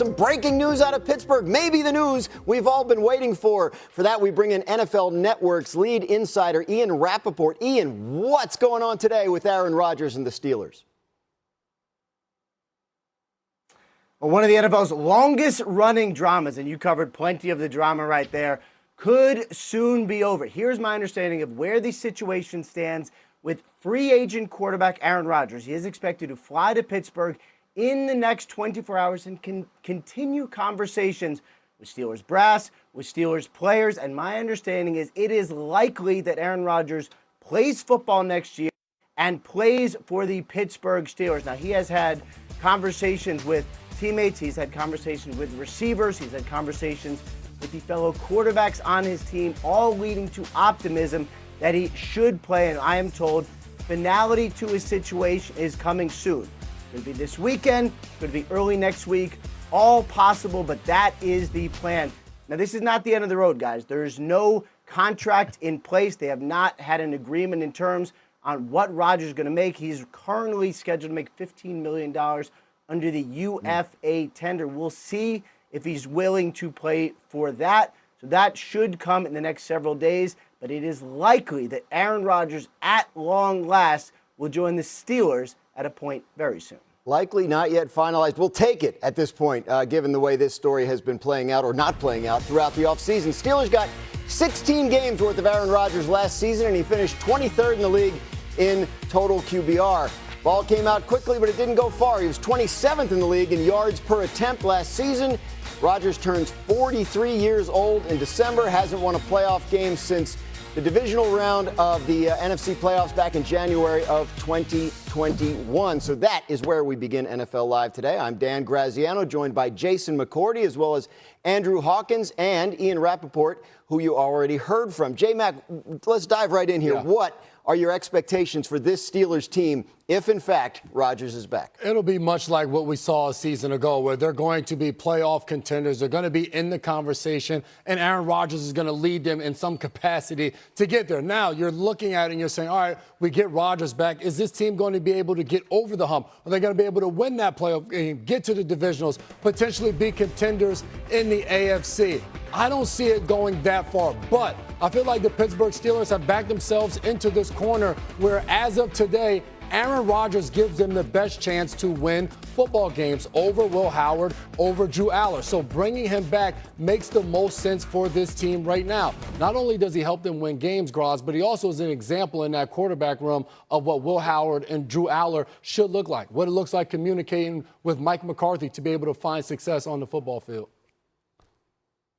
some breaking news out of Pittsburgh, maybe the news we've all been waiting for. For that, we bring in NFL Network's lead insider, Ian Rapoport. Ian, what's going on today with Aaron Rodgers and the Steelers? Well, one of the NFL's longest-running dramas, and you covered plenty of the drama right there, could soon be over. Here's my understanding of where the situation stands with free agent quarterback Aaron Rodgers. He is expected to fly to Pittsburgh in the next 24 hours and can continue conversations with Steelers brass, with Steelers players, and my understanding is it is likely that Aaron Rodgers plays football next year and plays for the Pittsburgh Steelers. Now, he has had conversations with teammates, he's had conversations with receivers, he's had conversations with the fellow quarterbacks on his team, all leading to optimism that he should play. And I am told finality to his situation is coming soon. Could be this weekend, could be early next week, all possible, but that is the plan. Now, this is not the end of the road, guys. There is no contract in place. They have not had an agreement in terms on what Rodgers is going to make. He's currently scheduled to make $15 million under the UFA tender. We'll see if he's willing to play for that. So that should come in the next several days, but it is likely that Aaron Rodgers, at long last, will join the Steelers at a point very soon. Likely not yet finalized. We'll take it at this point, given the way this story has been playing out or not playing out throughout the offseason. Steelers got 16 games worth of Aaron Rodgers last season, and he finished 23rd in the league in total QBR. Ball came out quickly, but it didn't go far. He was 27th in the league in yards per attempt last season. Rodgers turns 43 years old in December, hasn't won a playoff game since the divisional round of the NFC playoffs back in January of 2021. So that is where we begin NFL Live today. I'm Dan Graziano, joined by Jason McCourty, as well as Andrew Hawkins and Ian Rapoport, who you already heard from. J-Mac, let's dive right in here. Yeah. What are your expectations for this Steelers team if, in fact, Rodgers is back? It'll be much like what we saw a season ago, where they're going to be playoff contenders. They're going to be in the conversation, and Aaron Rodgers is going to lead them in some capacity to get there. Now, you're looking at it and you're saying, all right, we get Rodgers back. Is this team going to be able to get over the hump? Are they going to be able to win that playoff game, get to the divisionals, potentially be contenders in the AFC? I don't see it going that far, but I feel like the Pittsburgh Steelers have backed themselves into this corner where, as of today, Aaron Rodgers gives them the best chance to win football games over Will Howard, over Drew Aller. So bringing him back makes the most sense for this team right now. Not only does he help them win games, Graz, but he also is an example in that quarterback room of what Will Howard and Drew Aller should look like, what it looks like communicating with Mike McCarthy to be able to find success on the football field.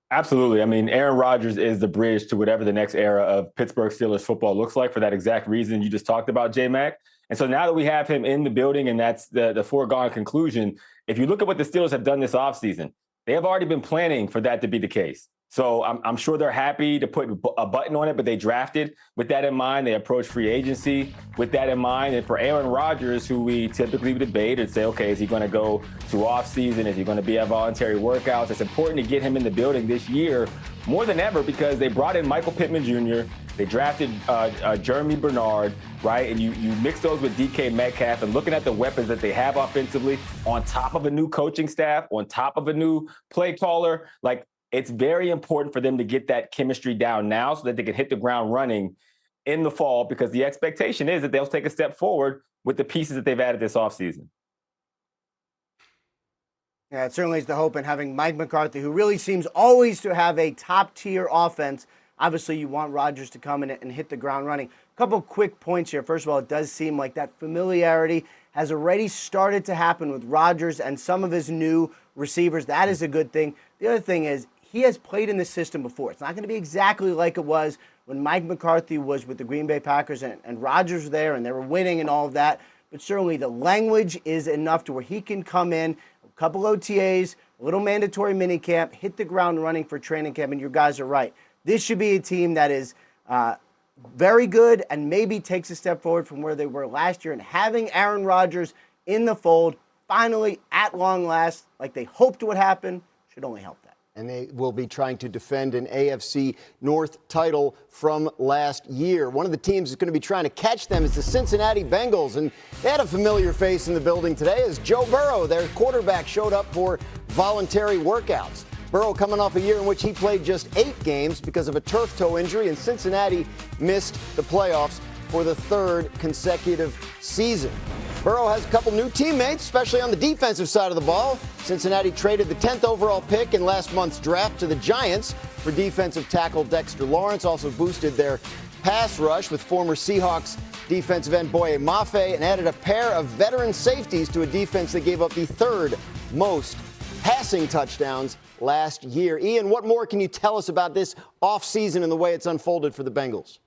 Absolutely. I mean, Aaron Rodgers is the bridge to whatever the next era of Pittsburgh Steelers football looks like, for that exact reason you just talked about, J-Mac. And so now that we have him in the building, and that's the foregone conclusion, if you look at what the Steelers have done this offseason, they have already been planning for that to be the case. So I'm sure they're happy to put a button on it, but they drafted with that in mind. They approached free agency with that in mind. And for Aaron Rodgers, who we typically debate and say, okay, is he going to go to offseason? Is he going to be at voluntary workouts? It's important to get him in the building this year more than ever, because they brought in Michael Pittman Jr., they drafted Jeremy Bernard, right? And you mix those with DK Metcalf, and looking at the weapons that they have offensively, on top of a new coaching staff, on top of a new play caller, like, it's very important for them to get that chemistry down now so that they can hit the ground running in the fall, because the expectation is that they'll take a step forward with the pieces that they've added this offseason. Yeah, it certainly is the hope in having Mike McCarthy, who really seems always to have a top-tier offense. Obviously, you want Rodgers to come in and hit the ground running. A couple quick points here. First of all, it does seem like that familiarity has already started to happen with Rodgers and some of his new receivers. That is a good thing. The other thing is, he has played in this system before. It's not going to be exactly like it was when Mike McCarthy was with the Green Bay Packers and Rodgers was there and they were winning and all of that. But certainly the language is enough to where he can come in, a couple OTAs, a little mandatory minicamp, hit the ground running for training camp, and your guys are right. This should be a team that is very good and maybe takes a step forward from where they were last year. And having Aaron Rodgers in the fold, finally, at long last, like they hoped would happen, should only help that. And they will be trying to defend an AFC North title from last year. One of the teams that's going to be trying to catch them is the Cincinnati Bengals. And they had a familiar face in the building today as Joe Burrow, their quarterback, showed up for voluntary workouts. Burrow coming off a year in which he played just 8 games because of a turf toe injury, and Cincinnati missed the playoffs for the 3rd consecutive season. Burrow has a couple new teammates, especially on the defensive side of the ball. Cincinnati traded the 10th overall pick in last month's draft to the Giants for defensive tackle Dexter Lawrence. Also boosted their pass rush with former Seahawks defensive end Boye Mafe and added a pair of veteran safeties to a defense that gave up the 3rd most passing touchdowns last year. Ian, what more can you tell us about this offseason and the way it's unfolded for the Bengals?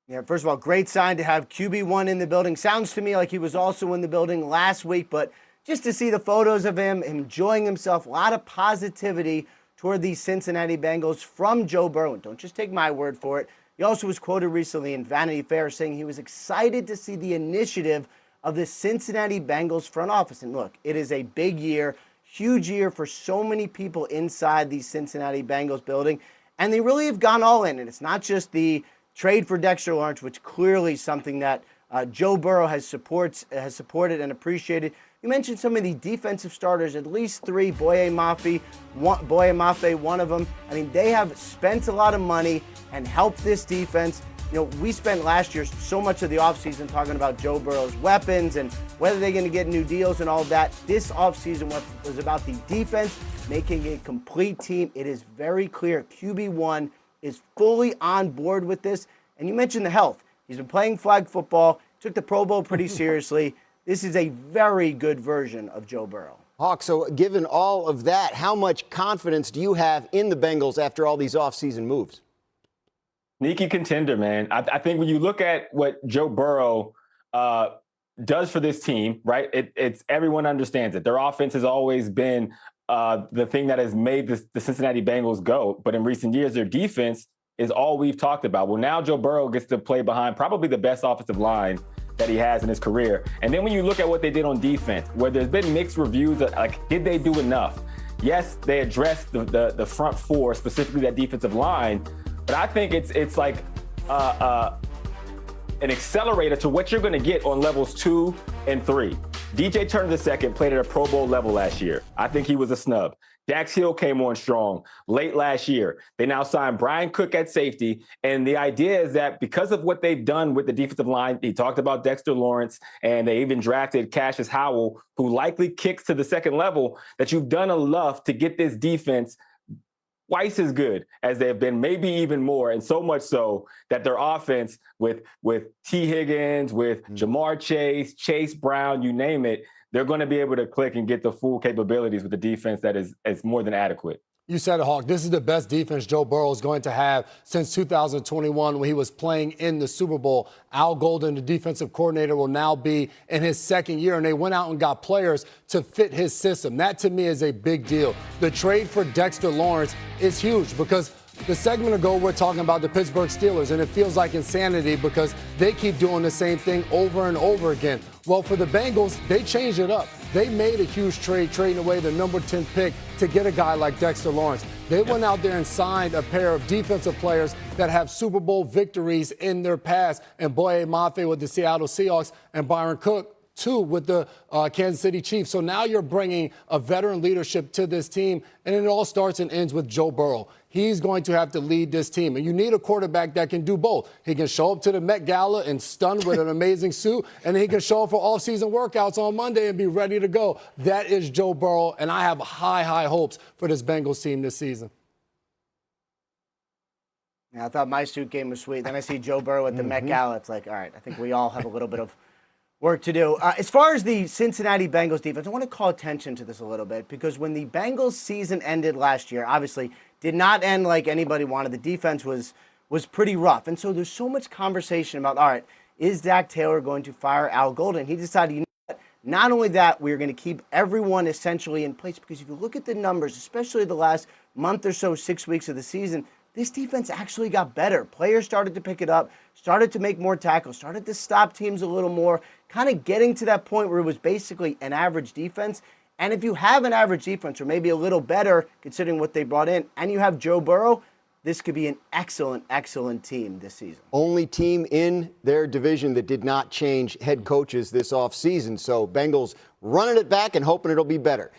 Yeah, first of all, great sign to have QB1 in the building. Sounds to me like he was also in the building last week, but just to see the photos of him enjoying himself, a lot of positivity toward the Cincinnati Bengals from Joe Burrow. Don't just take my word for it. He also was quoted recently in Vanity Fair saying he was excited to see the initiative of the Cincinnati Bengals front office. And look, it is a big year, huge year for so many people inside the Cincinnati Bengals building, and they really have gone all in. And it's not just the trade for Dexter Lawrence, which clearly is something that Joe Burrow has supported and appreciated. You mentioned some of the defensive starters, at least 3, Boye Mafe, one of them. I mean, they have spent a lot of money and helped this defense. You know, we spent last year so much of the offseason talking about Joe Burrow's weapons and whether they're going to get new deals and all of that. This offseason was about the defense, making a complete team. It is very clear QB1 is fully on board with this. And you mentioned the health. He's been playing flag football, took the Pro Bowl pretty seriously. This is a very good version of Joe Burrow. Hawk, so given all of that, how much confidence do you have in the Bengals after all these offseason moves? Sneaky contender, man. I think when you look at what Joe Burrow does for this team, right, it's everyone understands it. Their offense has always been the thing that has made the Cincinnati Bengals go. But in recent years, their defense is all we've talked about. Well, now Joe Burrow gets to play behind probably the best offensive line that he has in his career. And then when you look at what they did on defense, where there's been mixed reviews, like, did they do enough? Yes, they addressed the front 4, specifically that defensive line. But I think it's like an accelerator to what you're going to get on levels 2 and 3. DJ Turner II played at a Pro Bowl level last year. I think he was a snub. Dax Hill came on strong late last year. They now signed Brian Cook at safety. And the idea is that because of what they've done with the defensive line, he talked about Dexter Lawrence, and they even drafted Cassius Howell, who likely kicks to the second level, that you've done enough to get this defense twice as good as they've been, maybe even more, and so much so that their offense with T. Higgins, with Jamar Chase Brown, you name it, they're going to be able to click and get the full capabilities with the defense that is more than adequate. You said it, Hawk. This is the best defense Joe Burrow is going to have since 2021 when he was playing in the Super Bowl. Al Golden, the defensive coordinator, will now be in his 2nd year, and they went out and got players to fit his system. That, to me, is a big deal. The trade for Dexter Lawrence is huge because the segment ago, we're talking about the Pittsburgh Steelers, and it feels like insanity because they keep doing the same thing over and over again. Well, for the Bengals, they changed it up. They made a huge trade, trading away the number 10 pick to get a guy like Dexter Lawrence. They went out there and signed a pair of defensive players that have Super Bowl victories in their past, and Boye Mafe with the Seattle Seahawks and Byron Cook, too, with the Kansas City Chiefs. So now you're bringing a veteran leadership to this team, and it all starts and ends with Joe Burrow. He's going to have to lead this team, and you need a quarterback that can do both. He can show up to the Met Gala and stun with an amazing suit, and then he can show up for all-season workouts on Monday and be ready to go. That is Joe Burrow, and I have high hopes for this Bengals team this season. Yeah, I thought my suit game was sweet. Then I see Joe Burrow at the Met Gala. It's like, all right, I think we all have a little bit of work to do. As far as the Cincinnati Bengals defense, I want to call attention to this a little bit because when the Bengals season ended last year, obviously did not end like anybody wanted. The defense was pretty rough. And so there's so much conversation about, all right, is Zach Taylor going to fire Al Golden? He decided, you know what? Not only that, we're going to keep everyone essentially in place because if you look at the numbers, especially the last month or so, 6 weeks of the season, this defense actually got better. Players started to pick it up, started to make more tackles, started to stop teams a little more, kind of getting to that point where it was basically an average defense. And if you have an average defense, or maybe a little better considering what they brought in, and you have Joe Burrow, this could be an excellent, excellent team this season. Only team in their division that did not change head coaches this offseason. So Bengals running it back and hoping it'll be better.